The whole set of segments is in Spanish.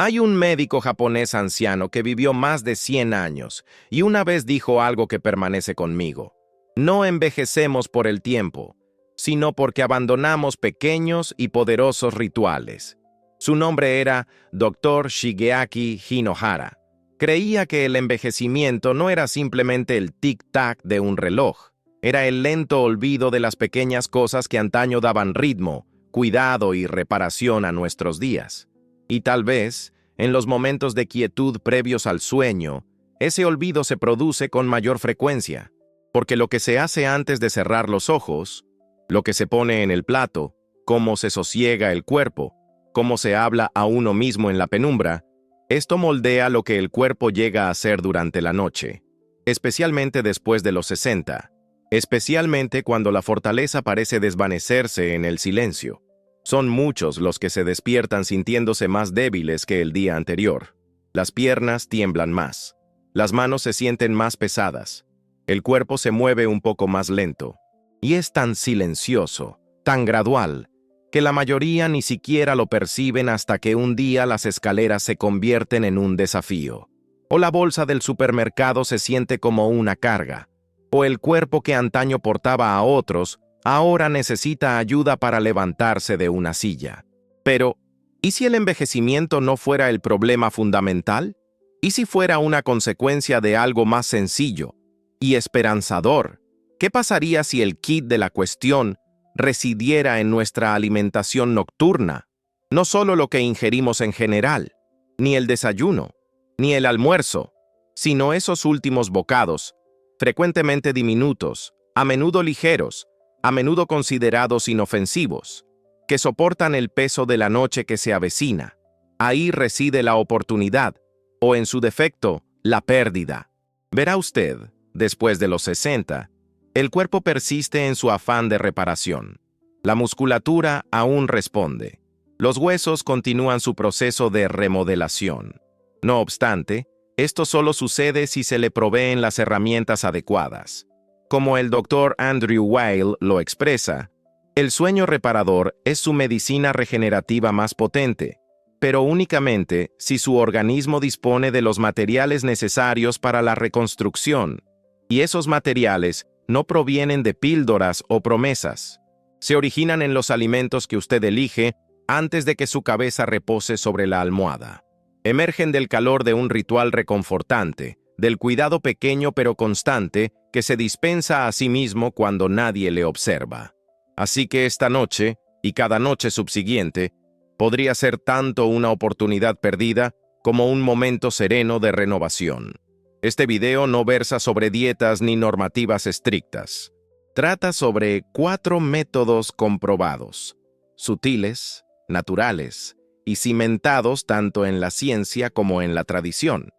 Hay un médico japonés anciano que vivió más de 100 años y una vez dijo algo que permanece conmigo. No envejecemos por el tiempo, sino porque abandonamos pequeños y poderosos rituales. Su nombre era Dr. Shigeaki Hinohara. Creía que el envejecimiento no era simplemente el tic-tac de un reloj, era el lento olvido de las pequeñas cosas que antaño daban ritmo, cuidado y reparación a nuestros días. Y tal vez, en los momentos de quietud previos al sueño, ese olvido se produce con mayor frecuencia, porque lo que se hace antes de cerrar los ojos, lo que se pone en el plato, cómo se sosiega el cuerpo, cómo se habla a uno mismo en la penumbra, esto moldea lo que el cuerpo llega a hacer durante la noche, especialmente después de los 60, especialmente cuando la fortaleza parece desvanecerse en el silencio. Son muchos los que se despiertan sintiéndose más débiles que el día anterior. Las piernas tiemblan más. Las manos se sienten más pesadas. El cuerpo se mueve un poco más lento. Y es tan silencioso, tan gradual, que la mayoría ni siquiera lo perciben hasta que un día las escaleras se convierten en un desafío. O la bolsa del supermercado se siente como una carga. O el cuerpo que antaño portaba a otros ahora necesita ayuda para levantarse de una silla. Pero, ¿y si el envejecimiento no fuera el problema fundamental? ¿Y si fuera una consecuencia de algo más sencillo y esperanzador? ¿Qué pasaría si el quid de la cuestión residiera en nuestra alimentación nocturna? No solo lo que ingerimos en general, ni el desayuno, ni el almuerzo, sino esos últimos bocados, frecuentemente diminutos, a menudo ligeros, a menudo considerados inofensivos, que soportan el peso de la noche que se avecina. Ahí reside la oportunidad, o en su defecto, la pérdida. Verá usted, después de los 60, el cuerpo persiste en su afán de reparación. La musculatura aún responde. Los huesos continúan su proceso de remodelación. No obstante, esto solo sucede si se le proveen las herramientas adecuadas. Como el Dr. Andrew Weil lo expresa, el sueño reparador es su medicina regenerativa más potente, pero únicamente si su organismo dispone de los materiales necesarios para la reconstrucción, y esos materiales no provienen de píldoras o promesas. Se originan en los alimentos que usted elige antes de que su cabeza repose sobre la almohada. Emergen del calor de un ritual reconfortante, del cuidado pequeño pero constante que se dispensa a sí mismo cuando nadie le observa. Así que esta noche, y cada noche subsiguiente, podría ser tanto una oportunidad perdida como un momento sereno de renovación. Este video no versa sobre dietas ni normativas estrictas. Trata sobre 4 métodos comprobados, sutiles, naturales y cimentados tanto en la ciencia como en la tradición,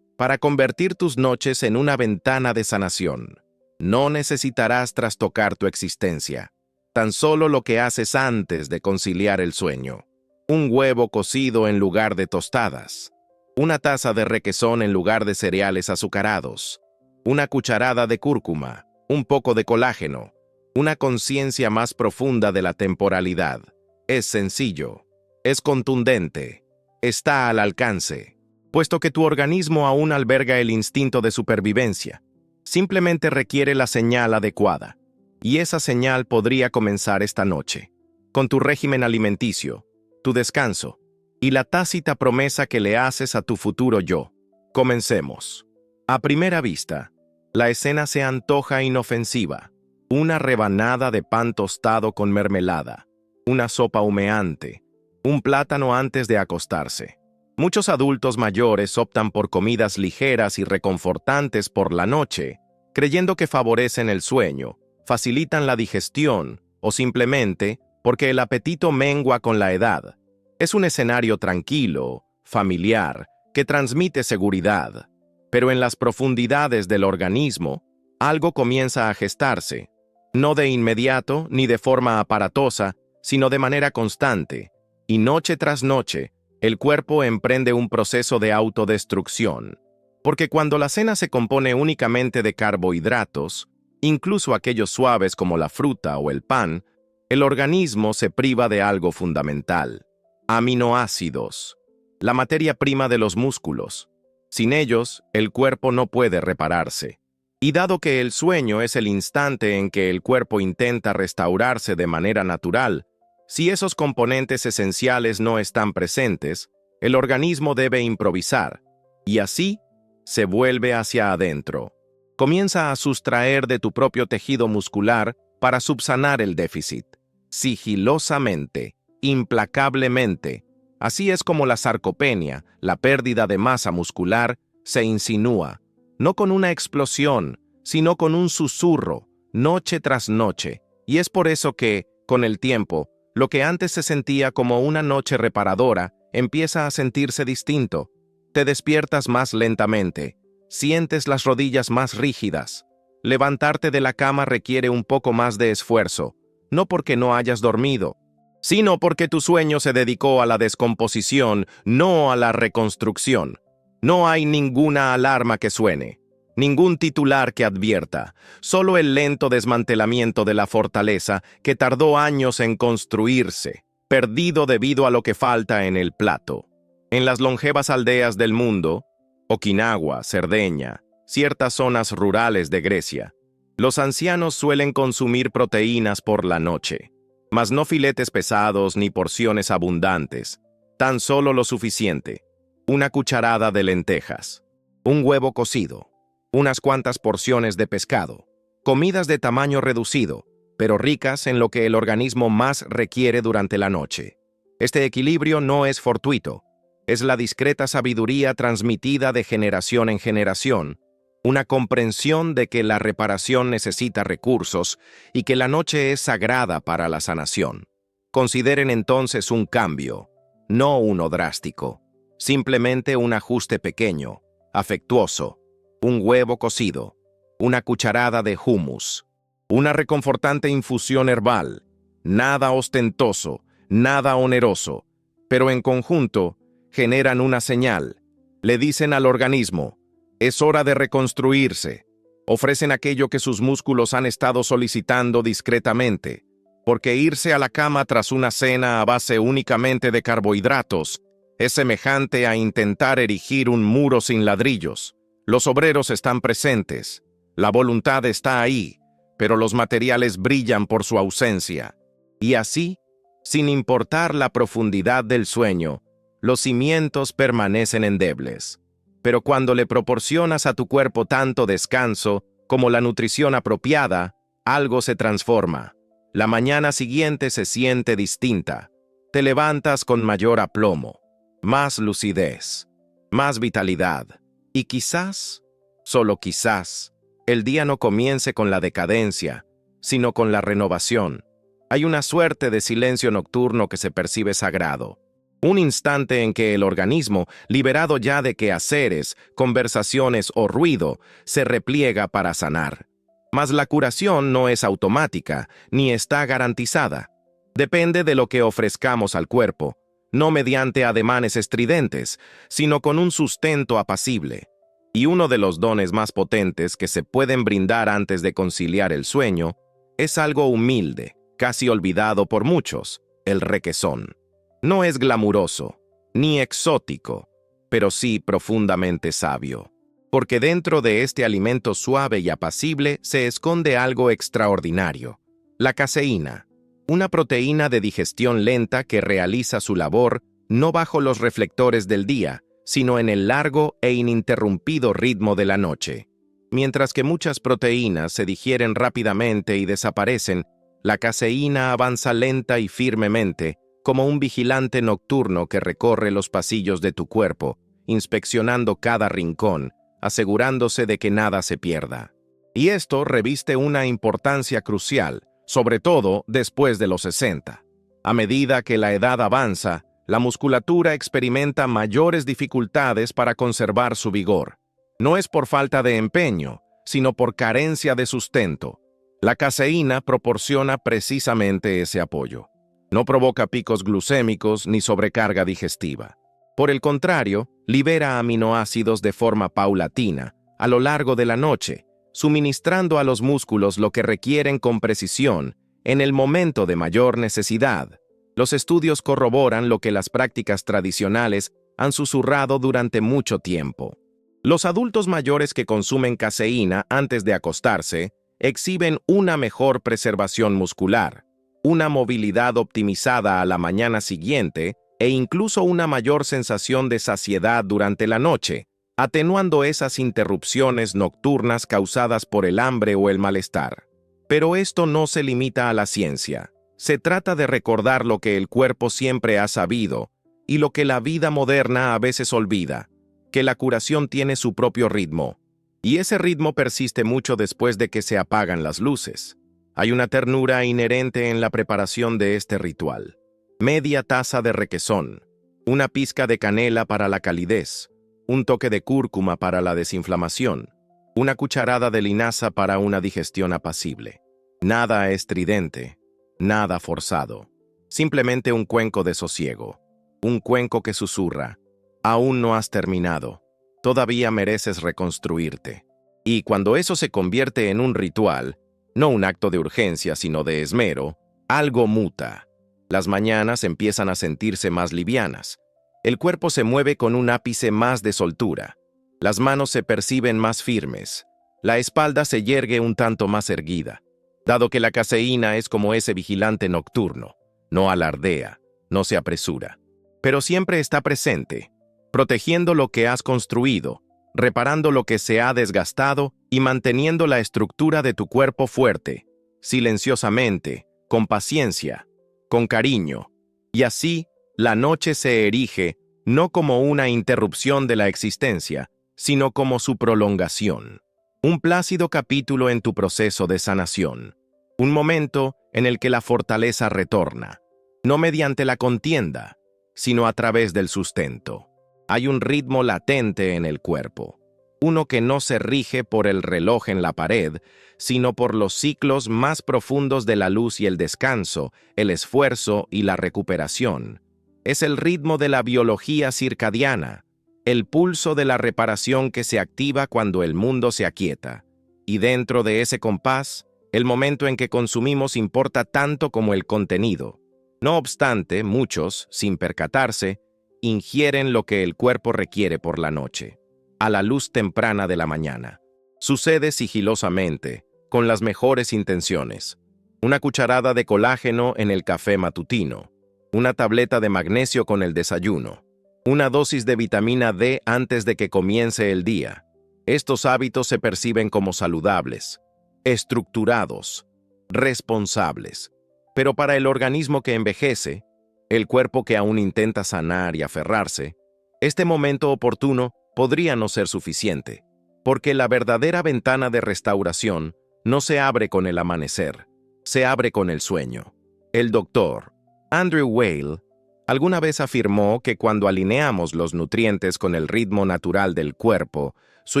para convertir tus noches en una ventana de sanación. No necesitarás trastocar tu existencia, tan solo lo que haces antes de conciliar el sueño. Un huevo cocido en lugar de tostadas, una taza de requesón en lugar de cereales azucarados, una cucharada de cúrcuma, un poco de colágeno, una conciencia más profunda de la temporalidad. Es sencillo, es contundente, está al alcance. Puesto que tu organismo aún alberga el instinto de supervivencia, simplemente requiere la señal adecuada, y esa señal podría comenzar esta noche, con tu régimen alimenticio, tu descanso, y la tácita promesa que le haces a tu futuro yo. Comencemos. A primera vista, la escena se antoja inofensiva. Una rebanada de pan tostado con mermelada, una sopa humeante, un plátano antes de acostarse. Muchos adultos mayores optan por comidas ligeras y reconfortantes por la noche, creyendo que favorecen el sueño, facilitan la digestión o simplemente porque el apetito mengua con la edad. Es un escenario tranquilo, familiar, que transmite seguridad. Pero en las profundidades del organismo, algo comienza a gestarse, no de inmediato ni de forma aparatosa, sino de manera constante, y noche tras noche, el cuerpo emprende un proceso de autodestrucción, porque cuando la cena se compone únicamente de carbohidratos, incluso aquellos suaves como la fruta o el pan, el organismo se priva de algo fundamental: aminoácidos. la materia prima de los músculos. Sin ellos, el cuerpo no puede repararse. Y dado que el sueño es el instante en que el cuerpo intenta restaurarse de manera natural, si esos componentes esenciales no están presentes, el organismo debe improvisar, y así se vuelve hacia adentro. Comienza a sustraer de tu propio tejido muscular para subsanar el déficit. Sigilosamente, implacablemente. Así es como la sarcopenia, la pérdida de masa muscular, se insinúa, no con una explosión, sino con un susurro, noche tras noche. Y es por eso que, con el tiempo, lo que antes se sentía como una noche reparadora, empieza a sentirse distinto. Te despiertas más lentamente, sientes las rodillas más rígidas. Levantarte de la cama requiere un poco más de esfuerzo, no porque no hayas dormido, sino porque tu sueño se dedicó a la descomposición, no a la reconstrucción. No hay ninguna alarma que suene, ningún titular que advierta, solo el lento desmantelamiento de la fortaleza que tardó años en construirse, perdido debido a lo que falta en el plato. En las longevas aldeas del mundo, Okinawa, Cerdeña, ciertas zonas rurales de Grecia, los ancianos suelen consumir proteínas por la noche, mas no filetes pesados ni porciones abundantes, tan solo lo suficiente: una cucharada de lentejas, un huevo cocido, unas cuantas porciones de pescado, comidas de tamaño reducido, pero ricas en lo que el organismo más requiere durante la noche. Este equilibrio no es fortuito, es la discreta sabiduría transmitida de generación en generación, una comprensión de que la reparación necesita recursos y que la noche es sagrada para la sanación. Consideren entonces un cambio, no uno drástico, simplemente un ajuste pequeño, afectuoso, un huevo cocido, una cucharada de hummus, una reconfortante infusión herbal, nada ostentoso, nada oneroso, pero en conjunto generan una señal, le dicen al organismo: es hora de reconstruirse. Ofrecen aquello que sus músculos han estado solicitando discretamente, porque irse a la cama tras una cena a base únicamente de carbohidratos es semejante a intentar erigir un muro sin ladrillos. Los obreros están presentes, la voluntad está ahí, pero los materiales brillan por su ausencia. Y así, sin importar la profundidad del sueño, los cimientos permanecen endebles. Pero cuando le proporcionas a tu cuerpo tanto descanso como la nutrición apropiada, algo se transforma. La mañana siguiente se siente distinta. Te levantas con mayor aplomo, más lucidez, más vitalidad. Y quizás, solo quizás, el día no comience con la decadencia, sino con la renovación. Hay una suerte de silencio nocturno que se percibe sagrado. Un instante en que el organismo, liberado ya de quehaceres, conversaciones o ruido, se repliega para sanar. Mas la curación no es automática, ni está garantizada. Depende de lo que ofrezcamos al cuerpo, no mediante ademanes estridentes, sino con un sustento apacible. Y uno de los dones más potentes que se pueden brindar antes de conciliar el sueño es algo humilde, casi olvidado por muchos: el requesón. No es glamuroso, ni exótico, pero sí profundamente sabio, porque dentro de este alimento suave y apacible se esconde algo extraordinario: la caseína, una proteína de digestión lenta que realiza su labor no bajo los reflectores del día, sino en el largo e ininterrumpido ritmo de la noche. Mientras que muchas proteínas se digieren rápidamente y desaparecen, la caseína avanza lenta y firmemente, como un vigilante nocturno que recorre los pasillos de tu cuerpo, inspeccionando cada rincón, asegurándose de que nada se pierda. Y esto reviste una importancia crucial, sobre todo después de los 60. A medida que la edad avanza, la musculatura experimenta mayores dificultades para conservar su vigor. No es por falta de empeño, sino por carencia de sustento. La caseína proporciona precisamente ese apoyo. No provoca picos glucémicos ni sobrecarga digestiva. Por el contrario, libera aminoácidos de forma paulatina, a lo largo de la noche, suministrando a los músculos lo que requieren con precisión en el momento de mayor necesidad. Los estudios corroboran lo que las prácticas tradicionales han susurrado durante mucho tiempo. Los adultos mayores que consumen caseína antes de acostarse exhiben una mejor preservación muscular, una movilidad optimizada a la mañana siguiente e incluso una mayor sensación de saciedad durante la noche, atenuando esas interrupciones nocturnas causadas por el hambre o el malestar. Pero esto no se limita a la ciencia. Se trata de recordar lo que el cuerpo siempre ha sabido y lo que la vida moderna a veces olvida, que la curación tiene su propio ritmo, y ese ritmo persiste mucho después de que se apagan las luces. Hay una ternura inherente en la preparación de este ritual. Media taza de requesón, una pizca de canela para la calidez, un toque de cúrcuma para la desinflamación, una cucharada de linaza para una digestión apacible. Nada estridente, nada forzado, simplemente un cuenco de sosiego, un cuenco que susurra: aún no has terminado, todavía mereces reconstruirte. Y cuando eso se convierte en un ritual, no un acto de urgencia sino de esmero, algo muta. Las mañanas empiezan a sentirse más livianas. El cuerpo se mueve con un ápice más de soltura. Las manos se perciben más firmes. La espalda se yergue un tanto más erguida, dado que la caseína es como ese vigilante nocturno. No alardea, no se apresura, pero siempre está presente, protegiendo lo que has construido, reparando lo que se ha desgastado y manteniendo la estructura de tu cuerpo fuerte, silenciosamente, con paciencia, con cariño. Y así, la noche se erige no como una interrupción de la existencia, sino como su prolongación. Un plácido capítulo en tu proceso de sanación. Un momento en el que la fortaleza retorna, no mediante la contienda, sino a través del sustento. Hay un ritmo latente en el cuerpo, uno que no se rige por el reloj en la pared, sino por los ciclos más profundos de la luz y el descanso, el esfuerzo y la recuperación. Es el ritmo de la biología circadiana, el pulso de la reparación que se activa cuando el mundo se aquieta. Y dentro de ese compás, el momento en que consumimos importa tanto como el contenido. No obstante, muchos, sin percatarse, ingieren lo que el cuerpo requiere por la noche, a la luz temprana de la mañana. Sucede sigilosamente, con las mejores intenciones. Una cucharada de colágeno en el café matutino, una tableta de magnesio con el desayuno, una dosis de vitamina D antes de que comience el día. Estos hábitos se perciben como saludables, estructurados, responsables. Pero para el organismo que envejece, el cuerpo que aún intenta sanar y aferrarse, este momento oportuno podría no ser suficiente, porque la verdadera ventana de restauración no se abre con el amanecer, se abre con el sueño. El doctor Andrew Weil alguna vez afirmó que cuando alineamos los nutrientes con el ritmo natural del cuerpo, su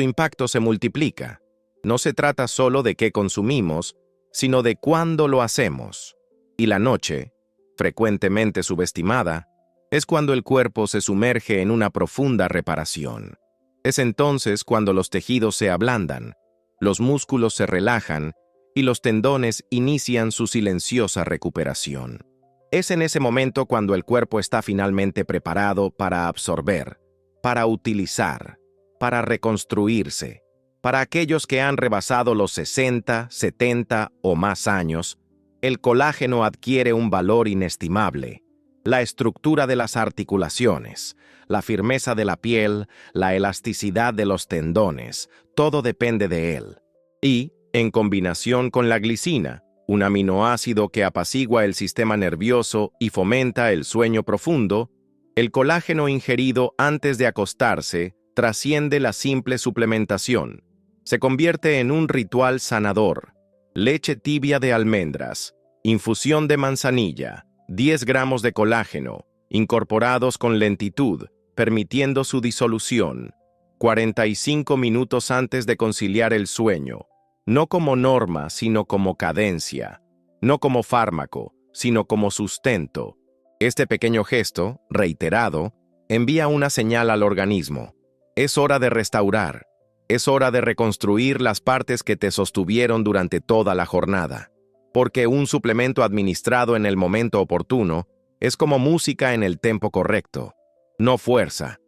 impacto se multiplica. No se trata solo de qué consumimos, sino de cuándo lo hacemos. Y la noche, frecuentemente subestimada, es cuando el cuerpo se sumerge en una profunda reparación. Es entonces cuando los tejidos se ablandan, los músculos se relajan y los tendones inician su silenciosa recuperación. Es en ese momento cuando el cuerpo está finalmente preparado para absorber, para utilizar, para reconstruirse. Para aquellos que han rebasado los 60, 70 o más años, el colágeno adquiere un valor inestimable. La estructura de las articulaciones, la firmeza de la piel, la elasticidad de los tendones, todo depende de él. Y, en combinación con la glicina, un aminoácido que apacigua el sistema nervioso y fomenta el sueño profundo, el colágeno ingerido antes de acostarse trasciende la simple suplementación. Se convierte en un ritual sanador. Leche tibia de almendras, infusión de manzanilla, 10 gramos de colágeno, incorporados con lentitud, permitiendo su disolución, 45 minutos antes de conciliar el sueño, no como norma, sino como cadencia, no como fármaco, sino como sustento. Este pequeño gesto, reiterado, envía una señal al organismo. Es hora de restaurar. Es hora de reconstruir las partes que te sostuvieron durante toda la jornada, porque un suplemento administrado en el momento oportuno es como música en el tempo correcto. No fuerza,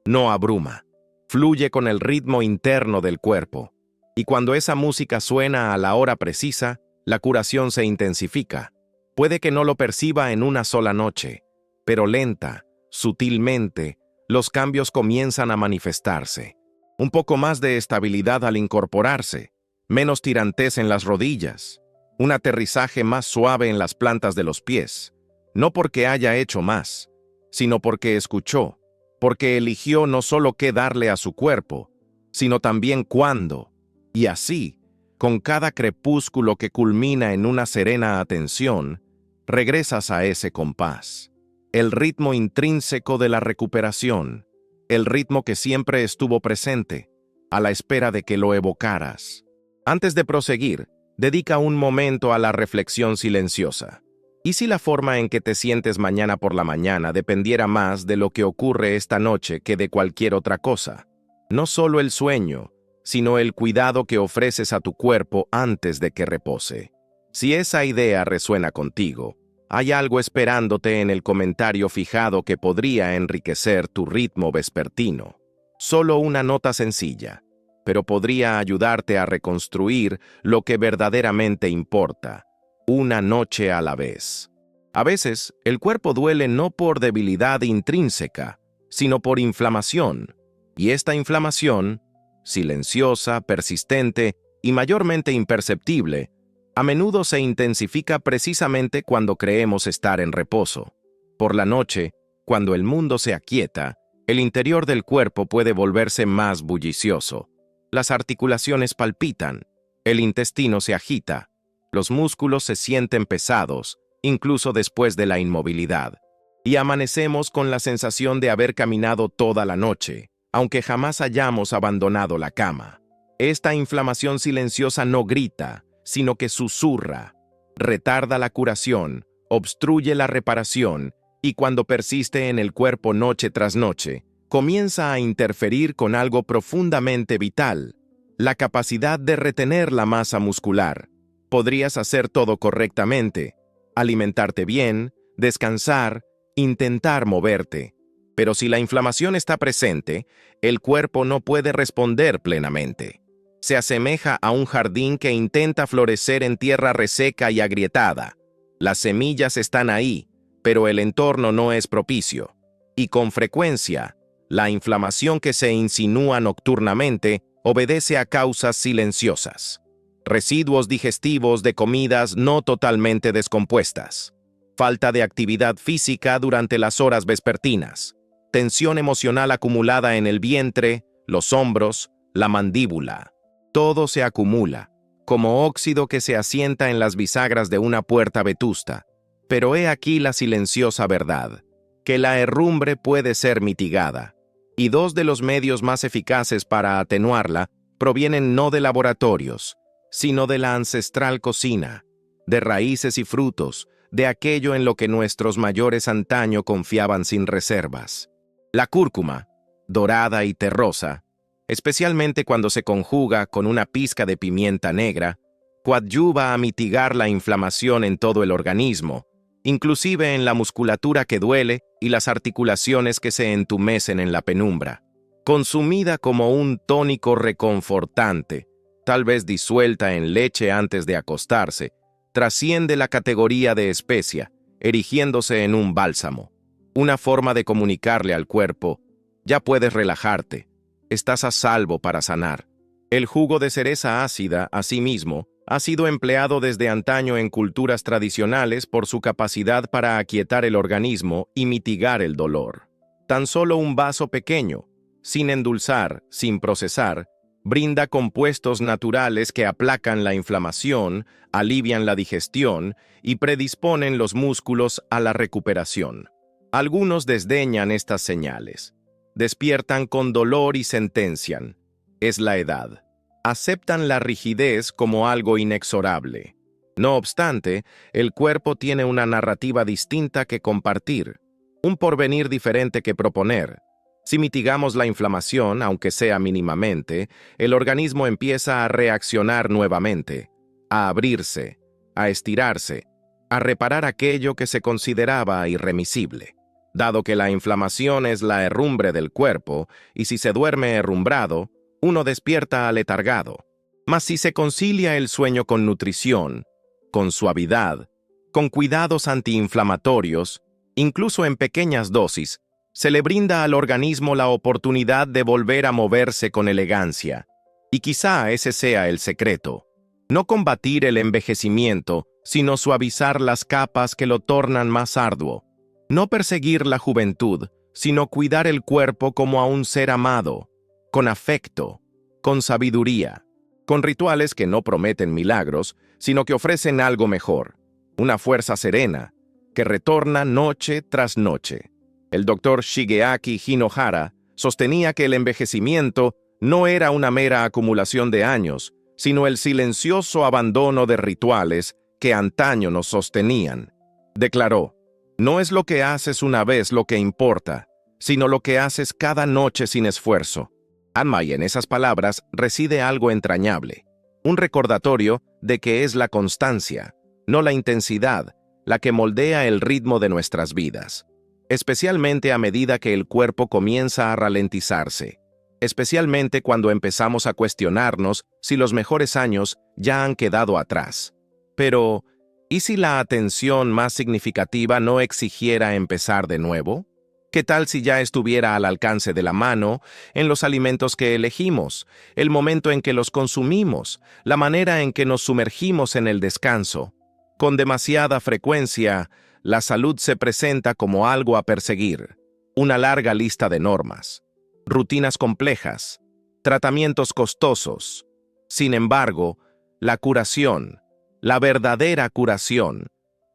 no abruma. Fluye con el ritmo interno del cuerpo. Y cuando esa música suena a la hora precisa, la curación se intensifica. Puede que no lo perciba en una sola noche, pero lenta, sutilmente, los cambios comienzan a manifestarse. Un poco más de estabilidad al incorporarse, menos tirantez en las rodillas, un aterrizaje más suave en las plantas de los pies, no porque haya hecho más, sino porque escuchó, porque eligió no solo qué darle a su cuerpo, sino también cuándo, y así, con cada crepúsculo que culmina en una serena atención, regresas a ese compás, el ritmo intrínseco de la recuperación, el ritmo que siempre estuvo presente, a la espera de que lo evocaras. Antes de proseguir, dedica un momento a la reflexión silenciosa. ¿Y si la forma en que te sientes mañana por la mañana dependiera más de lo que ocurre esta noche que de cualquier otra cosa? No solo el sueño, sino el cuidado que ofreces a tu cuerpo antes de que repose. Si esa idea resuena contigo, hay algo esperándote en el comentario fijado que podría enriquecer tu ritmo vespertino. Solo una nota sencilla, pero podría ayudarte a reconstruir lo que verdaderamente importa, una noche a la vez. A veces, el cuerpo duele no por debilidad intrínseca, sino por inflamación, y esta inflamación, silenciosa, persistente y mayormente imperceptible, a menudo se intensifica precisamente cuando creemos estar en reposo. Por la noche, cuando el mundo se aquieta, el interior del cuerpo puede volverse más bullicioso. Las articulaciones palpitan, el intestino se agita, los músculos se sienten pesados, incluso después de la inmovilidad, y amanecemos con la sensación de haber caminado toda la noche, aunque jamás hayamos abandonado la cama. Esta inflamación silenciosa no grita, sino que susurra, retarda la curación, obstruye la reparación, y cuando persiste en el cuerpo noche tras noche, comienza a interferir con algo profundamente vital, la capacidad de retener la masa muscular. Podrías hacer todo correctamente, alimentarte bien, descansar, intentar moverte. Pero si la inflamación está presente, el cuerpo no puede responder plenamente. Se asemeja a un jardín que intenta florecer en tierra reseca y agrietada. Las semillas están ahí, pero el entorno no es propicio. Y con frecuencia, la inflamación que se insinúa nocturnamente obedece a causas silenciosas. Residuos digestivos de comidas no totalmente descompuestas. Falta de actividad física durante las horas vespertinas. Tensión emocional acumulada en el vientre, los hombros, la mandíbula. Todo se acumula, como óxido que se asienta en las bisagras de una puerta vetusta. Pero he aquí la silenciosa verdad, que la herrumbre puede ser mitigada, y dos de los medios más eficaces para atenuarla provienen no de laboratorios, sino de la ancestral cocina, de raíces y frutos, de aquello en lo que nuestros mayores antaño confiaban sin reservas. La cúrcuma, dorada y terrosa, especialmente cuando se conjuga con una pizca de pimienta negra, coadyuva a mitigar la inflamación en todo el organismo, inclusive en la musculatura que duele y las articulaciones que se entumecen en la penumbra. Consumida como un tónico reconfortante, tal vez disuelta en leche antes de acostarse, trasciende la categoría de especia, erigiéndose en un bálsamo, una forma de comunicarle al cuerpo: ya puedes relajarte, estás a salvo para sanar. El jugo de cereza ácida, asimismo, ha sido empleado desde antaño en culturas tradicionales por su capacidad para aquietar el organismo y mitigar el dolor. Tan solo un vaso pequeño, sin endulzar, sin procesar, brinda compuestos naturales que aplacan la inflamación, alivian la digestión y predisponen los músculos a la recuperación. Algunos desdeñan estas señales. Despiertan con dolor y sentencian: es la edad. Aceptan la rigidez como algo inexorable. No obstante, el cuerpo tiene una narrativa distinta que compartir, un porvenir diferente que proponer. Si mitigamos la inflamación, aunque sea mínimamente, el organismo empieza a reaccionar nuevamente, a abrirse, a estirarse, a reparar aquello que se consideraba irremisible. dado que la inflamación es la herrumbre del cuerpo, y si se duerme herrumbrado, uno despierta aletargado. Mas si se concilia el sueño con nutrición, con suavidad, con cuidados antiinflamatorios, incluso en pequeñas dosis, se le brinda al organismo la oportunidad de volver a moverse con elegancia. Y quizá ese sea el secreto. No combatir el envejecimiento, sino suavizar las capas que lo tornan más arduo. No perseguir la juventud, sino cuidar el cuerpo como a un ser amado, con afecto, con sabiduría, con rituales que no prometen milagros, sino que ofrecen algo mejor, una fuerza serena, que retorna noche tras noche. El doctor Shigeaki Hinohara sostenía que el envejecimiento no era una mera acumulación de años, sino el silencioso abandono de rituales que antaño nos sostenían. Declaró: «No es lo que haces una vez lo que importa, sino lo que haces cada noche sin esfuerzo». Y en esas palabras reside algo entrañable, un recordatorio de que es la constancia, no la intensidad, la que moldea el ritmo de nuestras vidas, especialmente a medida que el cuerpo comienza a ralentizarse, especialmente cuando empezamos a cuestionarnos si los mejores años ya han quedado atrás. Pero, ¿y si la atención más significativa no exigiera empezar de nuevo? ¿Qué tal si ya estuviera al alcance de la mano en los alimentos que elegimos, el momento en que los consumimos, la manera en que nos sumergimos en el descanso? Con demasiada frecuencia, la salud se presenta como algo a perseguir, una larga lista de normas, rutinas complejas, tratamientos costosos. Sin embargo, la curación, la verdadera curación,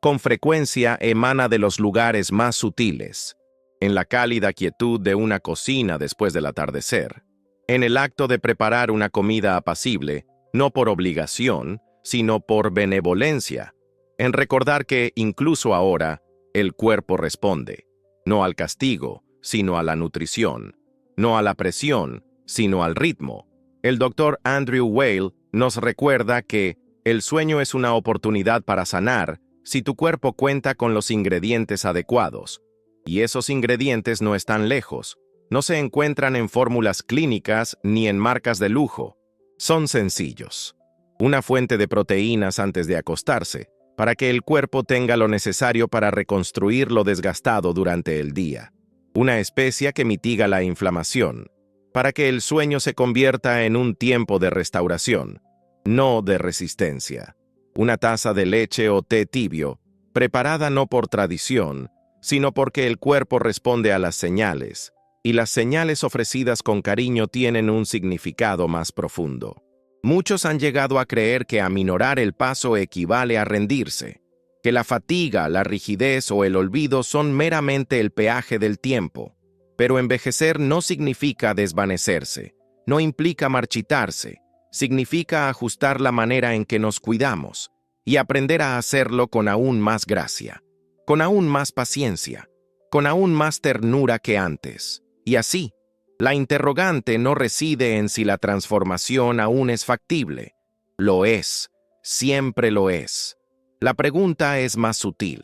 con frecuencia emana de los lugares más sutiles, en la cálida quietud de una cocina después del atardecer, en el acto de preparar una comida apacible, no por obligación, sino por benevolencia, en recordar que, incluso ahora, el cuerpo responde, no al castigo, sino a la nutrición, no a la presión, sino al ritmo. El doctor Andrew Weil nos recuerda que el sueño es una oportunidad para sanar si tu cuerpo cuenta con los ingredientes adecuados. Y esos ingredientes no están lejos, no se encuentran en fórmulas clínicas ni en marcas de lujo. Son sencillos. Una fuente de proteínas antes de acostarse, para que el cuerpo tenga lo necesario para reconstruir lo desgastado durante el día. Una especia que mitiga la inflamación, para que el sueño se convierta en un tiempo de restauración, no de resistencia. Una taza de leche o té tibio, preparada no por tradición, sino porque el cuerpo responde a las señales, y las señales ofrecidas con cariño tienen un significado más profundo. Muchos han llegado a creer que aminorar el paso equivale a rendirse, que la fatiga, la rigidez o el olvido son meramente el peaje del tiempo. Pero envejecer no significa desvanecerse, no implica marchitarse, significa ajustar la manera en que nos cuidamos y aprender a hacerlo con aún más gracia, con aún más paciencia, con aún más ternura que antes. Y así, la interrogante no reside en si la transformación aún es factible. Lo es, siempre lo es. La pregunta es más sutil.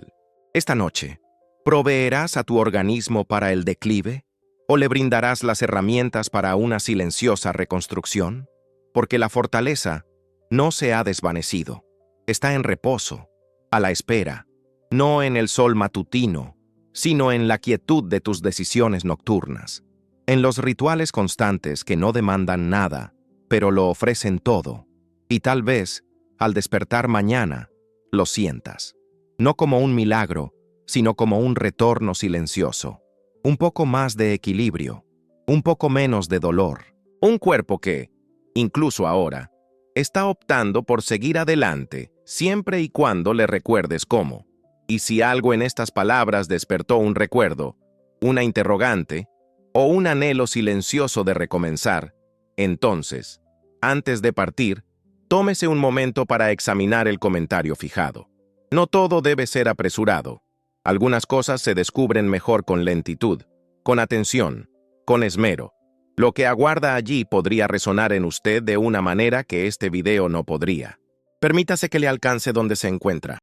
Esta noche, ¿proveerás a tu organismo para el declive? ¿O le brindarás las herramientas para una silenciosa reconstrucción? Porque la fortaleza no se ha desvanecido. Está en reposo, a la espera, no en el sol matutino, sino en la quietud de tus decisiones nocturnas, en los rituales constantes que no demandan nada, pero lo ofrecen todo, y tal vez, al despertar mañana, lo sientas, no como un milagro, sino como un retorno silencioso, un poco más de equilibrio, un poco menos de dolor, un cuerpo que, incluso ahora, está optando por seguir adelante siempre y cuando le recuerdes cómo. Y si algo en estas palabras despertó un recuerdo, una interrogante o un anhelo silencioso de recomenzar, entonces, antes de partir, tómese un momento para examinar el comentario fijado. No todo debe ser apresurado. Algunas cosas se descubren mejor con lentitud, con atención, con esmero. Lo que aguarda allí podría resonar en usted de una manera que este video no podría. Permítase que le alcance donde se encuentra.